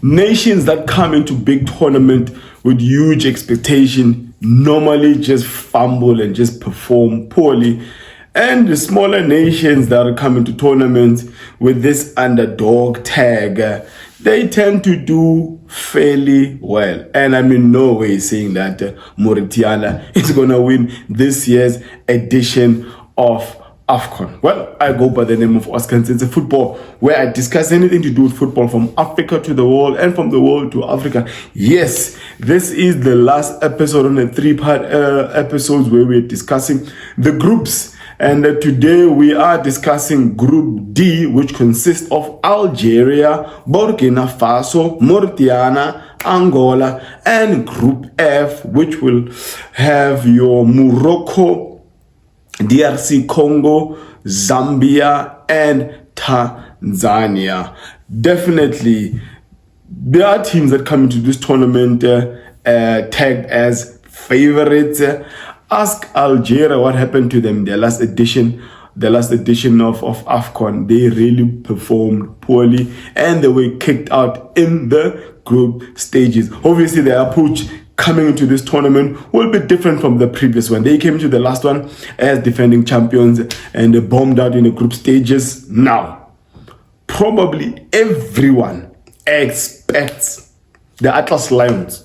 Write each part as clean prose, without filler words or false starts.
nations that come into big tournament with huge expectation normally just fumble and just perform poorly. And the smaller nations that are coming to tournaments with this underdog tag, they tend to do fairly well. And I'm in no way saying that Mauritania is going to win this year's edition of Afcon. Well, I go by the name of Oscar and it's a football where I discuss anything to do with football from Africa to the world and from the world to Africa. Yes, this is the last episode on the three-part episodes where we're discussing the groups. And today we are discussing Group D, which consists of Algeria, Burkina Faso, Mauritania, Angola, and Group F, which will have your Morocco, DRC Congo, Zambia, and Tanzania. Definitely, there are teams that come into this tournament tagged as favorites. Ask Algeria what happened to them. The last edition of Afcon. They really performed poorly and they were kicked out in the group stages. Obviously, their approach coming into this tournament will be different from the previous one. They came into the last one as defending champions and they bombed out in the group stages. Now, probably everyone expects the Atlas Lions,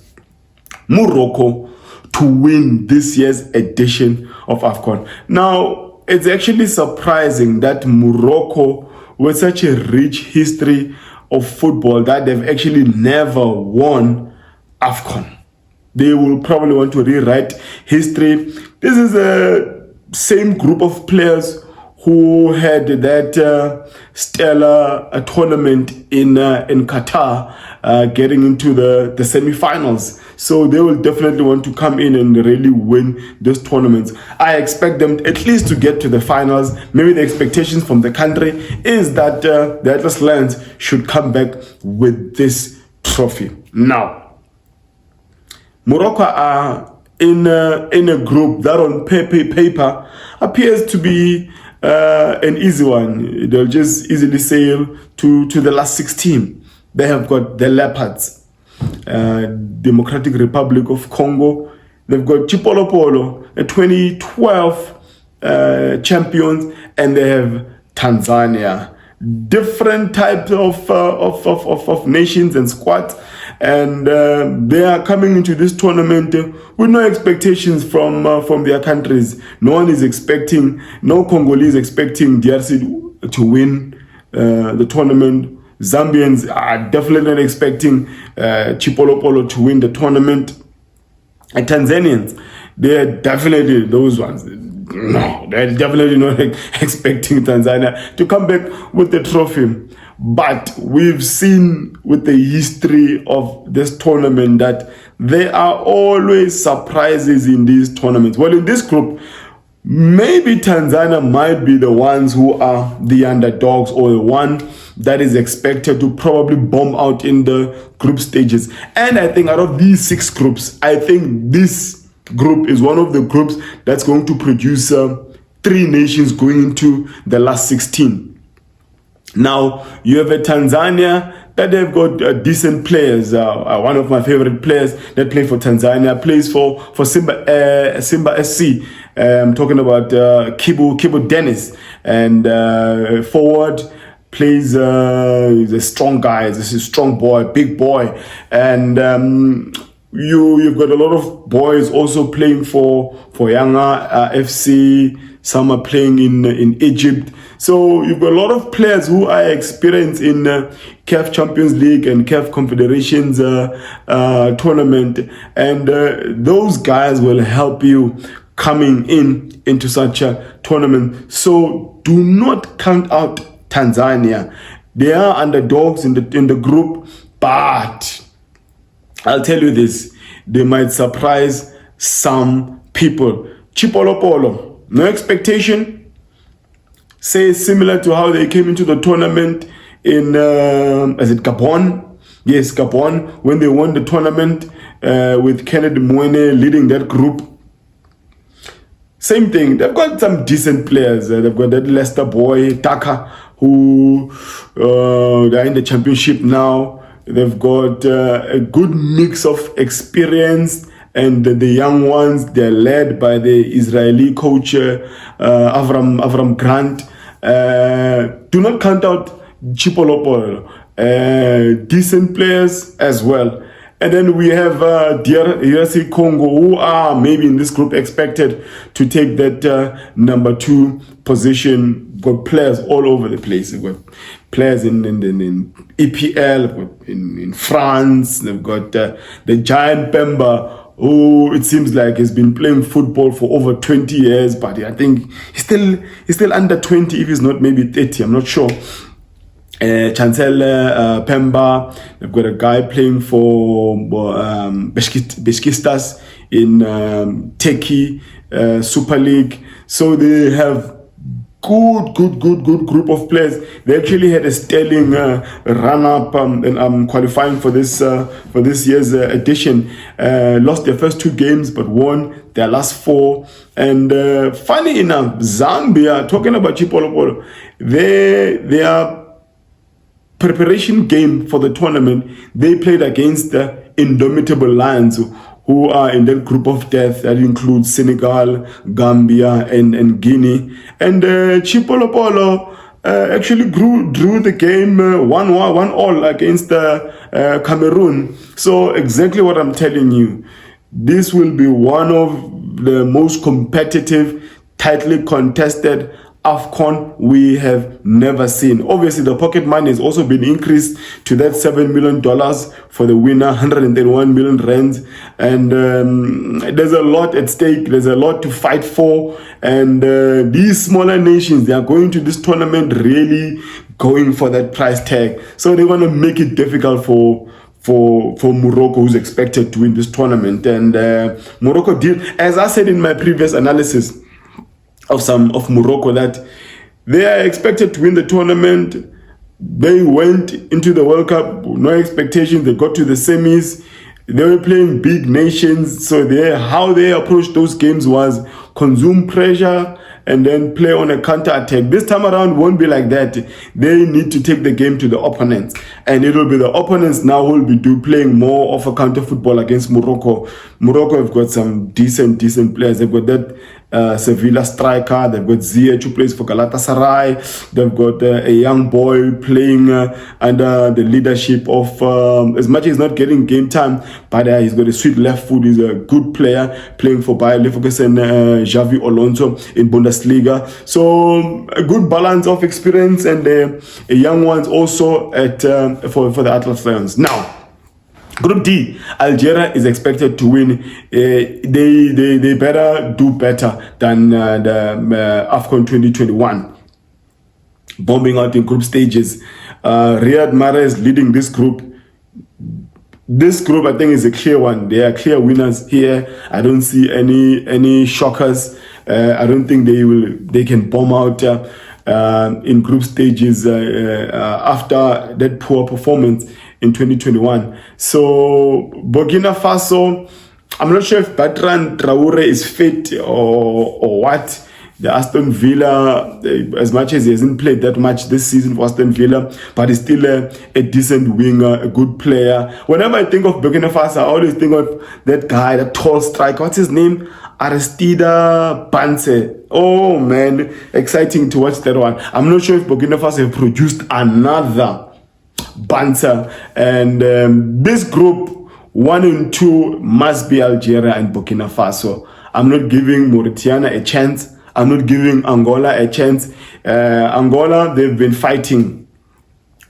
Morocco, to win this year's edition of Afcon. Now, it's actually surprising that Morocco, with such a rich history of football, that they've actually never won Afcon. They will probably want to rewrite history. This is the same group of players who had that stellar tournament in Qatar, getting into the semi-finals. So they will definitely want to come in and really win this tournament. I expect them at least to get to the finals. Maybe the expectations from the country is that the Atlas Lions should come back with this trophy. Now, Morocco are in a group that on paper appears to be an easy one. They'll just easily sail to the last 16. They have got the Leopards, Democratic Republic of Congo. They've got Chipolopolo, a 2012 champions, and they have Tanzania. Different types of nations and squads, and they are coming into this tournament with no expectations from their countries. No Congolese expecting DRC to win the tournament. Zambians are definitely not expecting Chipolopolo to win the tournament. And Tanzanians, they're definitely those ones. No, they're definitely not expecting Tanzania to come back with the trophy. But we've seen with the history of this tournament that there are always surprises in these tournaments. Well, in this group, maybe Tanzania might be the ones who are the underdogs or the one that is expected to probably bomb out in the group stages. And I think out of these 6 groups, I think this group is one of the groups that's going to produce 3 nations going into the last 16. Now, you have a Tanzania that they've got decent players. One of my favorite players that play for Tanzania plays for Simba SC. I'm talking about Kibu Dennis. And forward plays, he's a strong guy. This is a strong boy, big boy. And you've got a lot of boys also playing for Yanga FC. Some are playing in Egypt. So you've got a lot of players who are experienced in CAF Champions League and CAF Confederations tournament. And those guys will help you coming into such a tournament. So do not count out Tanzania. They are underdogs in the group, but I'll tell you this, they might surprise some people. Chipolopolo, no expectation. Say similar to how they came into the tournament in, is it Gabon? Yes, Gabon, when they won the tournament with Kennedy Mwene leading that group. Same thing, they've got some decent players. They've got that Leicester boy, Taka, who they're in the championship now. They've got a good mix of experience, and the young ones, they're led by the Israeli coach Avram Grant. Do not count out Chipolopolo. Decent players as well. And then we have DRC Congo, who are maybe in this group expected to take that number 2 position. We've got players all over the place. We've got players in EPL, in France. They've got the giant Pemba, who it seems like has been playing football for over 20 years, but I think he's still under 20, if he's not maybe 30, I'm not sure. Chancel Pemba, they've got a guy playing for Beşiktaş in Turkey Super League. So they have good group of players. They actually had a sterling run-up and qualifying for this year's edition. Lost their first 2 games but won their last 4. And funny enough, Zambia, talking about Chipolopolo, their preparation game for the tournament, they played against the Indomitable Lions, who are in that group of death that includes Senegal, Gambia, and Guinea. And Chipolopolo actually drew the game 1-1 against Cameroon. So exactly what I'm telling you, this will be one of the most competitive, tightly contested Afcon we have never seen. Obviously, the pocket money has also been increased to that $7 million for the winner, 131 million rands. And there's a lot at stake. There's a lot to fight for. And these smaller nations, they are going to this tournament really going for that price tag. So they're going to make it difficult for Morocco, who's expected to win this tournament. And Morocco did, as I said in my previous analysis of Morocco, that they are expected to win the tournament. They went into the World Cup, no expectations. They got to the semis. They were playing big nations. So how they approached those games was consume pressure and then play on a counter-attack. This time around won't be like that. They need to take the game to the opponents. And it will be the opponents now who will be playing more of a counter-football against Morocco. Morocco have got some decent players. They've got that Sevilla striker. They've got Ziyech, who plays for Galatasaray. They've got a young boy playing under the leadership of, as much as he's not getting game time, but he's got a sweet left foot. He's a good player playing for Bayer Leverkusen, Xavi Alonso in Bundesliga. So a good balance of experience and a young ones also at for the Atlas Lions. Now, Group D, Algeria is expected to win. They better do better than the Afcon 2021. Bombing out in group stages. Riyad Mahrez leading this group. This group, I think, is a clear one. They are clear winners here. I don't see any shockers. I don't think they can bomb out in group stages after that poor performance in 2021. So Burkina Faso, I'm not sure if Bertrand Traore is fit or what. The Aston Villa, as much as he hasn't played that much this season for Aston Villa, but he's still a decent winger, a good player. Whenever I think of Burkina Faso, I always think of that guy, that tall striker. What's his name? Aristide Banse. Oh man, exciting to watch that one. I'm not sure if Burkina Faso have produced another Banse. And this group 1 and 2 must be Algeria and Burkina Faso. I'm not giving Mauritania a chance. I'm not giving Angola a chance. Angola, they've been fighting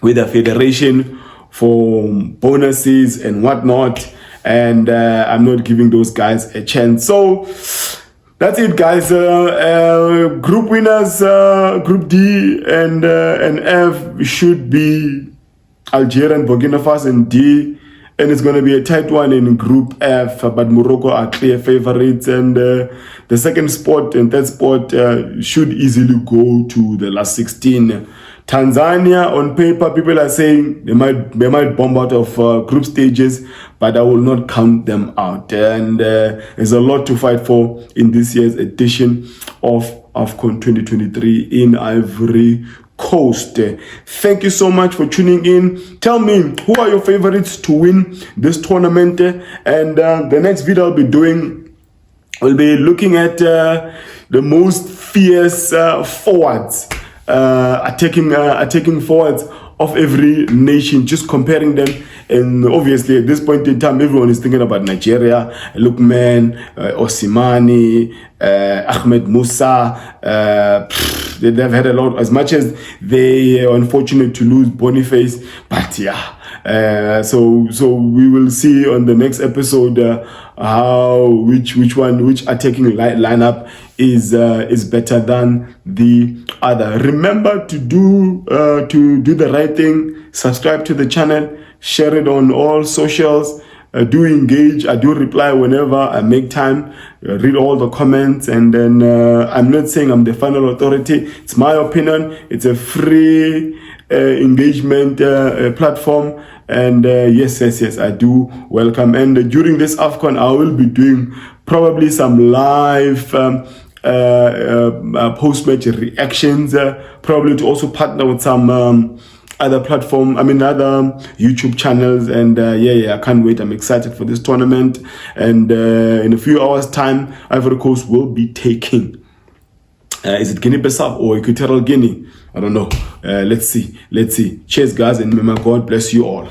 with the federation for bonuses and whatnot. And I'm not giving those guys a chance. So that's it, guys. Group winners, Group D and F should be Algeria and Burkina Faso and D. And it's going to be a tight one in Group F, but Morocco are clear favorites. And the second spot and third spot should easily go to the last 16. Tanzania, on paper, people are saying they might bomb out of group stages, but I will not count them out. And there's a lot to fight for in this year's edition of Afcon 2023 in Ivory Coast. Thank you so much for tuning in. Tell me, who are your favorites to win this tournament? And the next video I'll be doing, we'll be looking at the most fierce forwards, attacking forwards of every nation, just comparing them. And obviously at this point in time, everyone is thinking about Nigeria, Lukman, Osimani, Ahmed Musa. They've had a lot, as much as they are unfortunate to lose Boniface, but yeah. So we will see on the next episode which attacking lineup is better than the other. Remember to do the right thing. Subscribe to the channel, share it on all socials. Do engage. I do reply whenever I make time. Read all the comments, and then I'm not saying I'm the final authority. It's my opinion. It's a free engagement platform, and yes, I do welcome. And during this Afcon, I will be doing probably some live post-match reactions, probably to also partner with some other YouTube channels. And I can't wait. I'm excited for this tournament, and in a few hours time, Ivory Coast will be taking is it Guinea-Bissau or Equatorial Guinea? I don't know. Let's see. Cheers, guys, and may my God bless you all.